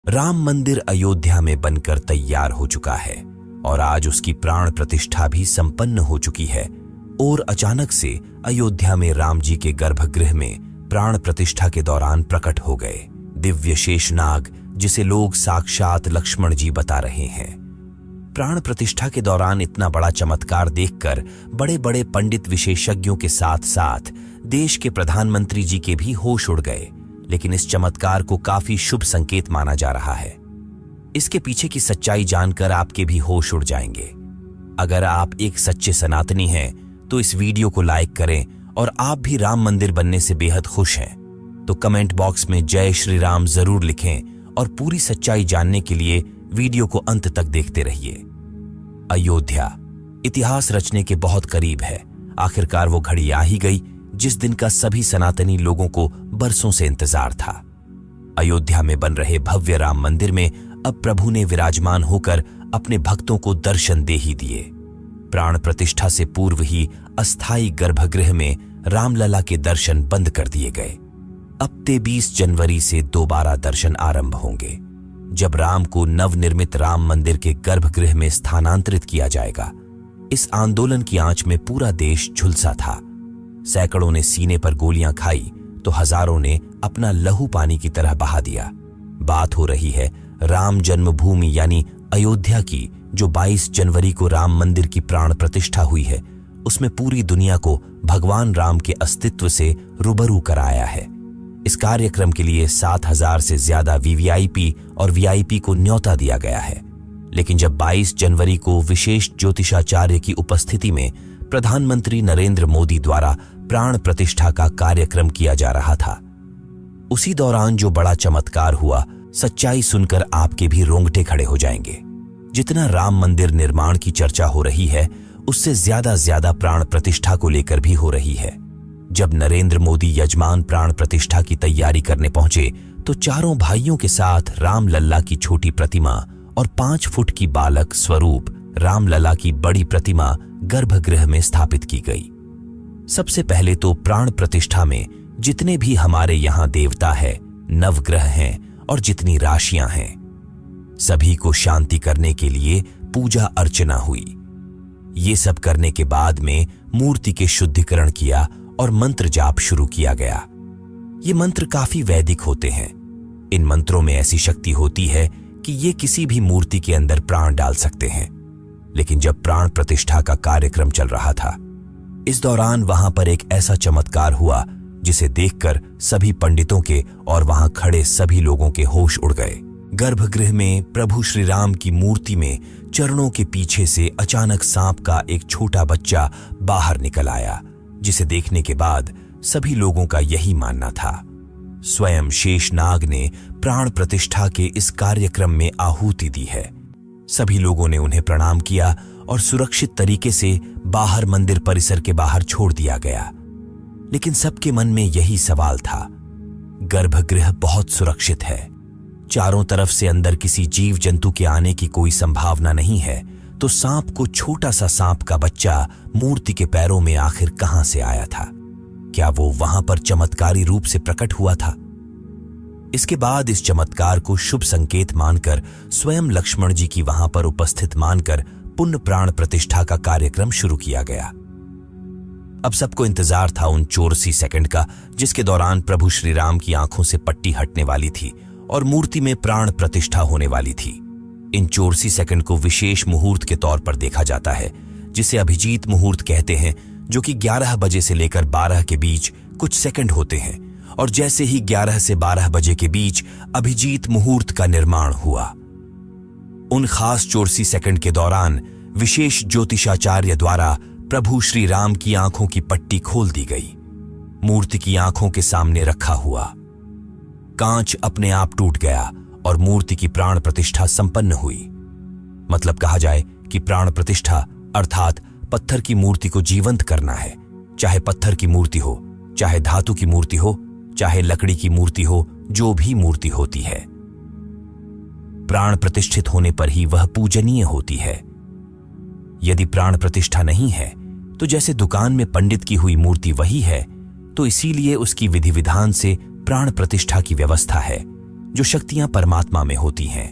राम मंदिर अयोध्या में बनकर तैयार हो चुका है और आज उसकी प्राण प्रतिष्ठा भी संपन्न हो चुकी है। और अचानक से अयोध्या में राम जी के गर्भगृह में प्राण प्रतिष्ठा के दौरान प्रकट हो गए दिव्य शेषनाग, जिसे लोग साक्षात लक्ष्मण जी बता रहे हैं। प्राण प्रतिष्ठा के दौरान इतना बड़ा चमत्कार देखकर बड़े बड़े पंडित विशेषज्ञों के साथ साथ देश के प्रधानमंत्री जी के भी होश उड़ गए। लेकिन इस चमत्कार को काफी शुभ संकेत माना जा रहा है। इसके पीछे की सच्चाई जानकर आपके भी होश उड़ जाएंगे। अगर आप एक सच्चे सनातनी हैं तो इस वीडियो को लाइक करें, और आप भी राम मंदिर बनने से बेहद खुश हैं तो कमेंट बॉक्स में जय श्री राम जरूर लिखें और पूरी सच्चाई जानने के लिए वीडियो को अंत तक देखते रहिए। अयोध्या इतिहास रचने के बहुत करीब है। आखिरकार वो घड़ी आ ही गई जिस दिन का सभी सनातनी लोगों को बरसों से इंतजार था। अयोध्या में बन रहे भव्य राम मंदिर में अब प्रभु ने विराजमान होकर अपने भक्तों को दर्शन दे ही दिए। प्राण प्रतिष्ठा से पूर्व ही अस्थायी गर्भगृह में रामलला के दर्शन बंद कर दिए गए। अब 23 जनवरी से दोबारा दर्शन आरंभ होंगे, जब राम को नवनिर्मित राम मंदिर के गर्भगृह में स्थानांतरित किया जाएगा। इस आंदोलन की आंच में पूरा देश झुलसा था। सैकड़ों ने सीने पर गोलियां खाई तो हजारों ने अपना लहू पानी की तरह बहा दिया। बात हो रही है राम जन्मभूमि यानी अयोध्या की, जो 22 जनवरी को राम मंदिर की प्राण प्रतिष्ठा हुई है। उसमें पूरी दुनिया को भगवान राम के अस्तित्व से रूबरू कराया है। इस कार्यक्रम के लिए 7,000 से ज्यादा वीवीआईपी और वीआईपी को न्योता दिया गया है। लेकिन जब 22 जनवरी को विशेष ज्योतिषाचार्य की उपस्थिति में प्रधानमंत्री नरेंद्र मोदी द्वारा प्राण प्रतिष्ठा का कार्यक्रम किया जा रहा था, उसी दौरान जो बड़ा चमत्कार हुआ, सच्चाई सुनकर आपके भी रोंगटे खड़े हो जाएंगे। जितना राम मंदिर निर्माण की चर्चा हो रही है, उससे ज्यादा प्राण प्रतिष्ठा को लेकर भी हो रही है। जब नरेंद्र मोदी यजमान प्राण प्रतिष्ठा की तैयारी करने पहुंचे तो चारों भाइयों के साथ रामलला की छोटी प्रतिमा और 5 फुट की बालक स्वरूप रामलला की बड़ी प्रतिमा गर्भगृह में स्थापित की गई। सबसे पहले तो प्राण प्रतिष्ठा में जितने भी हमारे यहां देवता है, नवग्रह हैं और जितनी राशियां हैं, सभी को शांति करने के लिए पूजा अर्चना हुई। ये सब करने के बाद में मूर्ति के शुद्धिकरण किया और मंत्र जाप शुरू किया गया। ये मंत्र काफी वैदिक होते हैं। इन मंत्रों में ऐसी शक्ति होती है कि ये किसी भी मूर्ति के अंदर प्राण डाल सकते हैं। लेकिन जब प्राण प्रतिष्ठा का कार्यक्रम चल रहा था, इस दौरान वहां पर एक ऐसा चमत्कार हुआ जिसे देखकर सभी पंडितों के और वहां खड़े सभी लोगों के होश उड़ गए। गर्भगृह में प्रभु श्री राम की मूर्ति में चरणों के पीछे से अचानक सांप का एक छोटा बच्चा बाहर निकल आया, जिसे देखने के बाद सभी लोगों का यही मानना था। स्वयं शेषनाग ने प्राण प्रतिष्ठा के इस कार्यक्रम में आहुति दी है। सभी लोगों ने उन्हें प्रणाम किया और सुरक्षित तरीके से बाहर मंदिर परिसर के बाहर छोड़ दिया गया। लेकिन सबके मन में यही सवाल था, गर्भगृह बहुत सुरक्षित है, चारों तरफ से अंदर किसी जीव जंतु के आने की कोई संभावना नहीं है, तो सांप को छोटा सा सांप का बच्चा मूर्ति के पैरों में आखिर कहां से आया था? क्या वो वहां पर चमत्कारी रूप से प्रकट हुआ था? इसके बाद इस चमत्कार को शुभ संकेत मानकर स्वयं लक्ष्मण जी की वहां पर उपस्थित मानकर पुण्य प्राण प्रतिष्ठा का कार्यक्रम शुरू किया गया। अब सबको इंतजार था उन 84 सेकंड का, जिसके दौरान प्रभु श्री राम की आंखों से पट्टी हटने वाली थी और मूर्ति में प्राण प्रतिष्ठा होने वाली थी। इन 84 सेकंड को विशेष मुहूर्त के तौर पर देखा जाता है, जिसे अभिजीत मुहूर्त कहते हैं, जो कि 11 बजे से लेकर 12 के बीच कुछ सेकंड होते हैं। और जैसे ही 11 से 12 बजे के बीच अभिजीत मुहूर्त का निर्माण हुआ, उन खास 84 सेकंड के दौरान विशेष ज्योतिषाचार्य द्वारा प्रभु श्री राम की आंखों की पट्टी खोल दी गई। मूर्ति की आंखों के सामने रखा हुआ कांच अपने आप टूट गया और मूर्ति की प्राण प्रतिष्ठा संपन्न हुई। मतलब कहा जाए कि प्राण प्रतिष्ठा अर्थात पत्थर की मूर्ति को जीवंत करना है। चाहे पत्थर की मूर्ति हो, चाहे धातु की मूर्ति हो, चाहे लकड़ी की मूर्ति हो, जो भी मूर्ति होती है, प्राण प्रतिष्ठित होने पर ही वह पूजनीय होती है। यदि प्राण प्रतिष्ठा नहीं है तो जैसे दुकान में पंडित की हुई मूर्ति वही है, तो इसीलिए उसकी विधि विधान से प्राण प्रतिष्ठा की व्यवस्था है। जो शक्तियां परमात्मा में होती हैं।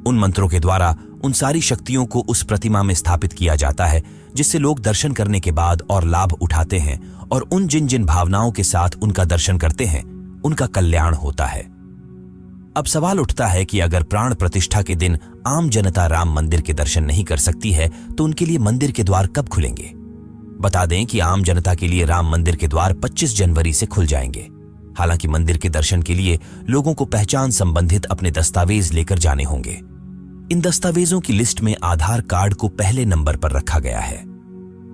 उन मंत्रों के द्वारा उन सारी शक्तियों को उस प्रतिमा में स्थापित किया जाता है जिससे लोग दर्शन करने के बाद और लाभ उठाते हैं, और उन जिन जिन भावनाओं के साथ उनका दर्शन करते हैं उनका कल्याण होता है। अब सवाल उठता है कि अगर प्राण प्रतिष्ठा के दिन आम जनता राम मंदिर के दर्शन नहीं कर सकती है तो उनके लिए मंदिर के द्वार कब खुलेंगे? बता दें कि आम जनता के लिए राम मंदिर के द्वार 25 जनवरी से खुल जाएंगे। हालांकि मंदिर के दर्शन के लिए लोगों को पहचान संबंधित अपने दस्तावेज लेकर जाने होंगे। इन दस्तावेजों की लिस्ट में आधार कार्ड को पहले नंबर पर रखा गया है।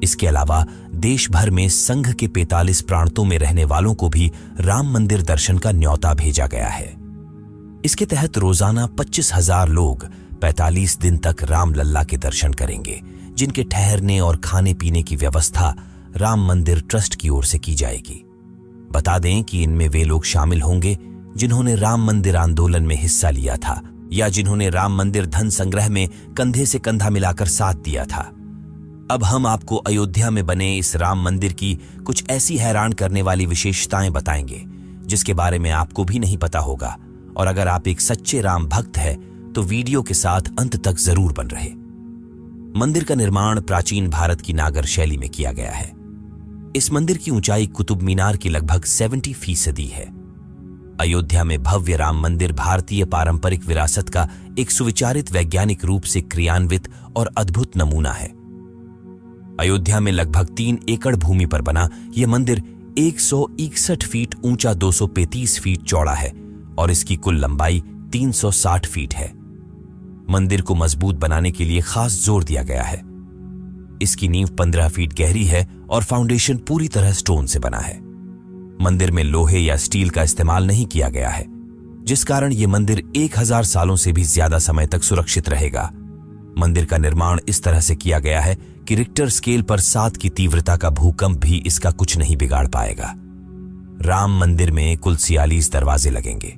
इसके अलावा देश भर में संघ के 45 प्रांतों में रहने वालों को भी राम मंदिर दर्शन का न्योता भेजा गया है। इसके तहत रोजाना 25,000 लोग 45 दिन तक राम लल्ला के दर्शन करेंगे, जिनके ठहरने और खाने पीने की व्यवस्था राम मंदिर ट्रस्ट की ओर से की जाएगी। बता दें कि इनमें वे लोग शामिल होंगे जिन्होंने राम मंदिर आंदोलन में हिस्सा लिया था या जिन्होंने राम मंदिर धन संग्रह में कंधे से कंधा मिलाकर साथ दिया था। अब हम आपको अयोध्या में बने इस राम मंदिर की कुछ ऐसी हैरान करने वाली विशेषताएं बताएंगे जिसके बारे में आपको भी नहीं पता होगा, और अगर आप एक सच्चे राम भक्त हैं तो वीडियो के साथ अंत तक जरूर बन रहे। मंदिर का निर्माण प्राचीन भारत की नागर शैली में किया गया है। इस मंदिर की ऊंचाई कुतुब मीनार की लगभग 70% है। अयोध्या में भव्य राम मंदिर भारतीय पारंपरिक विरासत का एक सुविचारित वैज्ञानिक रूप से क्रियान्वित और अद्भुत नमूना है। अयोध्या में लगभग 3 एकड़ भूमि पर बना यह मंदिर 161 फीट ऊंचा, 235 फीट चौड़ा है और इसकी कुल लंबाई 360 फीट है। मंदिर को मजबूत बनाने के लिए खास जोर दिया गया है। इसकी नींव 15 फीट गहरी है और फाउंडेशन पूरी तरह स्टोन से बना है। मंदिर में लोहे या स्टील का इस्तेमाल नहीं किया गया है, जिस कारण यह मंदिर 1000 सालों से भी ज्यादा समय तक सुरक्षित रहेगा। मंदिर का निर्माण इस तरह से किया गया है कि रिक्टर स्केल पर 7 की तीव्रता का भूकंप भी इसका कुछ नहीं बिगाड़ पाएगा। राम मंदिर में कुल 46 दरवाजे लगेंगे।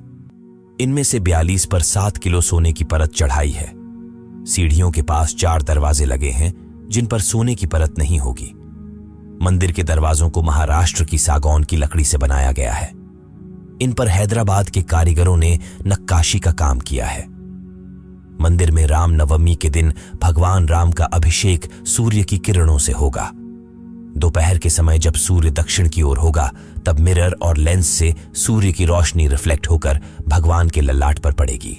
इनमें से 42 पर 7 किलो सोने की परत चढ़ाई है। सीढ़ियों के पास 4 दरवाजे लगे हैं जिन पर सोने की परत नहीं होगी। मंदिर के दरवाजों को महाराष्ट्र की सागौन की लकड़ी से बनाया गया है। इन पर हैदराबाद के कारीगरों ने नक्काशी का काम किया है। मंदिर में राम नवमी के दिन भगवान राम का अभिषेक सूर्य की किरणों से होगा। दोपहर के समय जब सूर्य दक्षिण की ओर होगा तब मिरर और लेंस से सूर्य की रोशनी रिफ्लेक्ट होकर भगवान के ललाट पर पड़ेगी।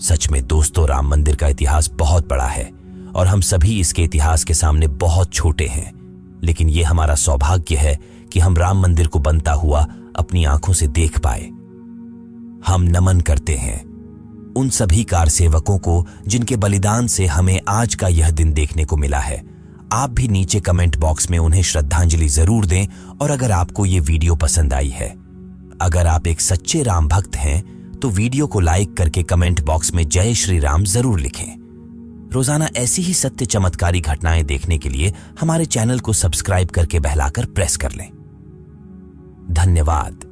सच में दोस्तों, राम मंदिर का इतिहास बहुत बड़ा है और हम सभी इसके इतिहास के सामने बहुत छोटे हैं, लेकिन यह हमारा सौभाग्य है कि हम राम मंदिर को बनता हुआ अपनी आंखों से देख पाए। हम नमन करते हैं उन सभी कारसेवकों को जिनके बलिदान से हमें आज का यह दिन देखने को मिला है। आप भी नीचे कमेंट बॉक्स में उन्हें श्रद्धांजलि जरूर दें। और अगर आपको ये वीडियो पसंद आई है, अगर आप एक सच्चे राम भक्त हैं, तो वीडियो को लाइक करके कमेंट बॉक्स में जय श्री राम जरूर लिखें। रोजाना ऐसी ही सत्य चमत्कारी घटनाएं देखने के लिए हमारे चैनल को सब्सक्राइब करके बेल आइकन प्रेस कर लें। धन्यवाद।